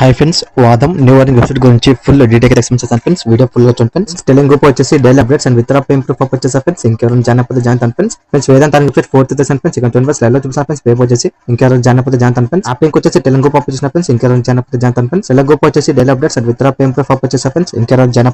Hi friends, వాదం new warning website గురించి full detail explain చేస్తాను ఫ్రెండ్స్. వీడియో ఫుల్ గా చూడండి ఫ్రెండ్స్. టెలింగ్ గ్రూప్ వచ్చేసి daily updates and with payment proof వచ్చేసి ఫ్రెండ్స్ ఇంకెవరైనా జాయిన్ జాయిన్ ఫ్రెండ్స్. వేదాంత వెబ్సైట్ 4,000 ఫ్రెండ్స్. ఇక్కడ 20 లైవ్ లో చూపిస్తాను ఫ్రెండ్స్. పేపు వచ్చేసి ఇంకెవరైనా జాయిన్ ఫ్రెండ్స్. యాప్ లింక్ వచ్చేసి టెలింగ్ గ్రూప్ వచ్చేసిన ఫ్రెండ్స్. ఇంకెవరైనా జాయిన్ ఫ్రెండ్స్. టెలింగ్ గ్రూప్ వచ్చేసి daily updates and with payment proof వచ్చేసి ఫ్రెండ్స్. ఇంకెవరైనా జాయిన్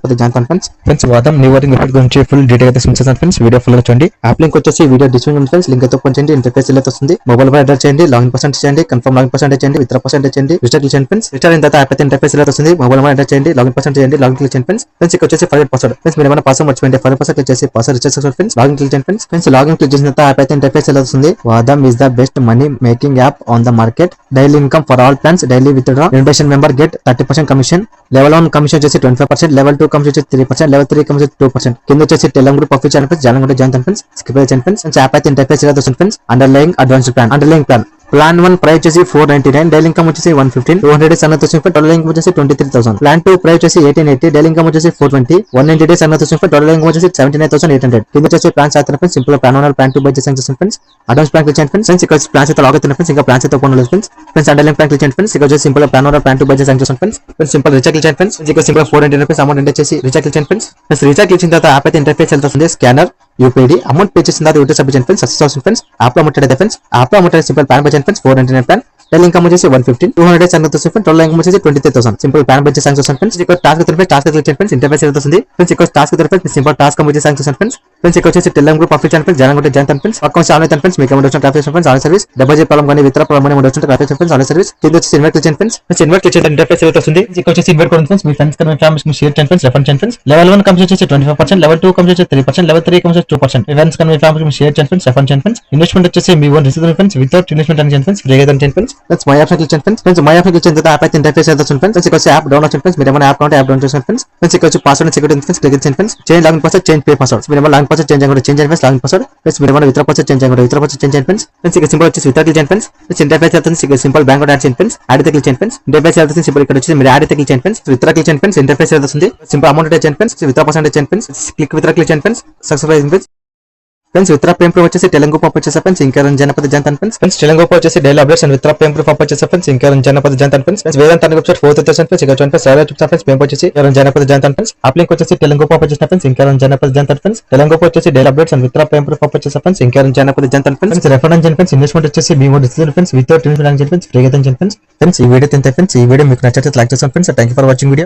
ఫ్రెండ్స్. ఫ్రెండ్స్ వాదం న్యూ వార్నింగ్ వెబ్సైట్ గురించి ఫుల్ డీటెయిల్ ఎక్స్ప్లెయిన్ చేస్తాను ఫ్రెండ్స్. వీడియో ఫుల్ గా చూడండి. యాప్ లింక్ వచ్చేసి వీడియో డిస్క్రిప్షన్ ఫ్రెండ్స్. లింక్ అయితే ఓపెన్ చేయండి. ఇంటర్ఫేస్ ఇలా వస్తుంది. మొబైల్ పై ఎంటర్ చేయండి. లాగిన్ పర్సెంట్ చేయండి. కన్ఫర్మ్ లాగిన్ పర్సెంట్ చేయండి. విత్ పర్సెంట్ చేయండి. రిజిస్టర్ చేయండి ఫ్రెండ్స్. రిజిస్టర్ అయిన తర్వాత యాప్ అయితే ఇంటర్ఫేస్ ఇలా వస్తుంది. మొబైల్ పై ఎంటర్ చేయండి. లాగిన్ పర్సెంట్ చేయండి. లాగిన్ క్లిక్ చేయండి ఫ్రెండ్స్. ఫ్రెండ్స్ ఇక్కడ వచ్చేసి ఫర్గెట్ పాస్వర్డ్ ఫ్రెండ్స్. మీరు ఏమైనా పాస్వర్డ్ మర్చిపోయింటే ఫర్గెట్ పాస్వర్డ్ క్లిక్ చేసి పాస్వర్డ్ రిజిస్టర్ చేసుకోండి ఫ్రెండ్స్. లాగిన్ క్లిక్ చేయండి ఫ్రెండ్స్. ఫ్రెండ్స్ లాగిన్ క్లిక్ చేసిన తర్వాత యాప్ అయితే ఇంటర్ఫేస్ ఇలా వస్తుంది. వాదం is the best money making app on the market. Daily income for all plans. Daily with draw. Investment member get 30% commission. Level 1 commission వచ్చేసి 25%. Level 2 commission వచ్చేసి 3%. Level 3 commission 2%. కింద వచ్చేసి telling group official friends. Join friends. Skip చేయండి friends. App అయితే interface ఇలా వస్తుంది friends. Underlying advance plan. Plan 1 price వచ్చేసి 499. Daily income వచ్చేసి 115. 200 డేస్ అన్న వచ్చేసి టోటల్ ఇన్కమ్ వచ్చేసి 23,000. ప్లాన్ 2 ప్రైస్ వచ్చేసి 1880. డైలీ ఇన్కమ్ వచ్చేసి 420. 190 డేస్ అన్న వచ్చేసి టోటల్ ఇన్కమ్ వచ్చేసి 79,800. కింద వచ్చేసి ప్లాన్స్ అయితే friends. Simple plan 1 plan 2 by చేసి ఫ్రెండ్స్. అడ్వాన్స్ ప్లాన్ క్లిక్ చేయండి ఫ్రెండ్స్. ఇక్కడ ప్లాన్స్ అయితే లాగ్ అవుతుంది ఫ్రెండ్స్. ఇంకా ప్లాన్స్ అయితే ఓపెన్ లేదు ఫ్రెండ్స్. అండర్లైన్ ప్లాన్ క్లిక్ చేయండి ఫ్రెండ్స్. ఇక్కడ వచ్చేసి సింపుల్ ప్లాన్ 1 ప్లాన్ 2 బై చేసి ఫ్రెండ్స్. సింపుల్ రీఛార్జ్ క్లిక్ చేయండి ఫ్రెండ్స్. ఇక్కడ సింపుల్ 499 రూపీస్ అమౌంట్ ఎంటర్ చేసి రీఛార్జ్ క్లిక్ చేయండి ఫ్రెండ్స్. రీఛార్జ్ క్లిక్ చేసిన తర్వాత యాప్ అయితే ఇంటర్ఫేస్ వెళ్తుంది. స్కానర్ యూపీఐడి అమౌంట్ పే చేసిన తర్వాత యూటీఎస్ సబ్మిట్ ఫ్రెండ్స్. సక్సెస్ అవుతుంది ఫ్రెండ్స్. యాప్ లో అమౌంట్ అయితే ఫ్రెండ్స్. యాప్ లో అమౌంట్ సింపుల్ ప్లాన్ బై చేయండి ఫ్రెండ్స్. 499 ప్లాన్. డైలీ ఇన్కమ్ వచ్చేసి 115. 200 డేస్ అన్న వచ్చేసి టోటల్ ఇన్కమ్ వచ్చేసి 23,000. సింపుల్ ప్లాన్ బై చేసి ఫ్రెండ్స్. ఇక్కడ టాస్క్ టాస్క్ క్లిక్ చేయండి ఫ్రెండ్స్. ఇంటర్ఫేస్ వస్తుంది ఫ్రెండ్స్. ఇక్కడ task friends. Simple task complete చేసి ఫ్రెండ్స్. ఫ్రెండ్స్ ఇక్కడ వచ్చేసి telling group official friends. Join friends. Account on అయితే ఫ్రెండ్స్. మీకు ఏమైనా వచ్చిన traffic friends on service deposit problem కానీ విత్డ్రా ప్రాబ్లం కానీ వచ్చిన ట్రాఫిక్ ఫ్రెండ్స్ ఆన్ సర్వీస్. కింద వచ్చేసి ఇన్వైట్ క్లిక్ చేయండి ఫ్రెండ్స్. ఇన్వైట్ క్లిక్ చేయండి. ఇంటర్ఫేస్ వస్తుంది. ఇక్కడ వచ్చేసి ఇన్వైట్ కోడ్ ఫ్రెండ్స్. మీ ఫ్రెండ్స్ కానీ ఫ్యామిలీస్ కి షేర్ చేయండి ఫ్రెండ్స్. రెఫర్ చేయండి ఫ్రెండ్స్. లెవెల్ 1 కమిషన్ వచ్చేసి 25%. లెవెల్ 2 కమిషన్ వచ్చేసి 3%. Level 3 commission 2%. మీ ఫ్రెండ్స్ కానీ ఫ్యామిలీస్ కి షేర్ చేయండి ఫ్రెండ్స్. రెఫర్ చేయండి ఫ్రెండ్స్. ఇన్వెస్ట్మెంట్ వచ్చేసి మీ own risk friends. Without investment అని చేయండి ఫ్రెండ్స్. ఫ్రీగా చేయండి ఫ్రెండ్స్. మై యాప్ క్లిక్ చేయండి ఫ్రెండ్స్. మై యాప్ క్లిక్ చేసిన తర్వాత యాప్ అయితే ఇంటర్ఫేస్ వస్తుంది ఫ్రెండ్స్. ఇక్కడ వచ్చి యాప్ డౌన్లోడ్ చేయండి ఫ్రెండ్స్. మీరు ఏమైనా యాప్ కావాలంటే యాప్ డౌన్లోడ్ చేసుకోండి ఫ్రెండ్స్. ఇక్కడ వచ్చి పాస్వర్డ్ సెక్యూరిటీ ఫ్రెండ్స్. క్లిక్ చేయండి friends. Change login password, change pay password. మీరు ఏమైనా లాగిన్ పాస్వర్డ్ చేంజ్ చేయండి ఫ్రెండ్స్. Login password friends. మీరు ఏమైనా విత్డ్రా పాస్వర్డ్ చేంజ్ చేయండి ఫ్రెండ్స్. ఇక్కడ సింపుల్ వచ్చేసి విత్డ్రా క్లిక్ చేయండి ఫ్రెండ్స్. ఇంటర్ఫేస్ అవుతుంది. ఇక్కడ సింపుల్ బ్యాంక్ యాడ్ చేయండి ఫ్రెండ్స్. యాడ్ అయితే క్లిక్ చేయండి ఫ్రెండ్స్. ఇంటర్ఫేస్ అవుతుంది. సింపుల్ ఇక్కడ వచ్చి మీరు యాడ్ అయితే క్లిక్ చేయండి ఫ్రెండ్స్. విత్డ్రా క్లిక్ చేయండి ఫ్రెండ్స్. ఇంటర్ఫేస్ అవుతుంది. సింపుల్ అమౌంట్ చేయండి ఫ్రెండ్స్. విత్డ్రా పర్సెంట్ చేయండి ఫ్రెండ్స్. విత్డ్రా క్లిక్ చేయండి ఫ్రెండ్స్. సక్సెస్ అయింది ఫ్రెండ్స్. విత్డ్రా పేమెంట్ ప్రూఫ్ వచ్చేసి టెలింగ్ గ్రూప్ వచ్చేసి ఫ్రెండ్స్. ఇంకెవరైనా జాయిన్ ఫ్రెండ్స్. టెలింగ్ గ్రూప్ వచ్చేసి daily updates and withdraw payment proof వచ్చేసి ఫ్రెండ్స్. ఇంకెవరైనా జాయిన్ ఫ్రెండ్స్. వేదాంత వెబ్సైట్ 4,000 ఫ్రెండ్స్. ఇక్కడ 20 లైవ్ చూపిస్తాను ఫ్రెండ్స్. పేమెంట్ వచ్చేసి ఎవరైనా జాయిన్ ఫ్రెండ్స్. యాప్ లింక్ వచ్చేసి టెలింగ్ గ్రూప్ వచ్చేసి ఫ్రెండ్స్. ఇంకెవరైనా జాయిన్ ఫ్రెండ్స్. టెలింగ్ గ్రూప్ వచ్చేసి daily updates and withdraw payment proof వచ్చేసి ఫ్రెండ్స్. ఇంకెవరైనా జాయిన్ ఫ్రెండ్స్. రెఫర్ చేయండి ఫ్రెండ్స్. ఇన్వెస్ట్మెంట్ వచ్చేసి మీ own risk friends. Without investment అని ఫ్రీగా చేయండి ఫ్రెండ్స్. ఈ వీడియో ఫ్రెండ్స్. ఈ వీడియో మీకు నచ్చితే లైక్ చేయండి friends. Thank you for watching video.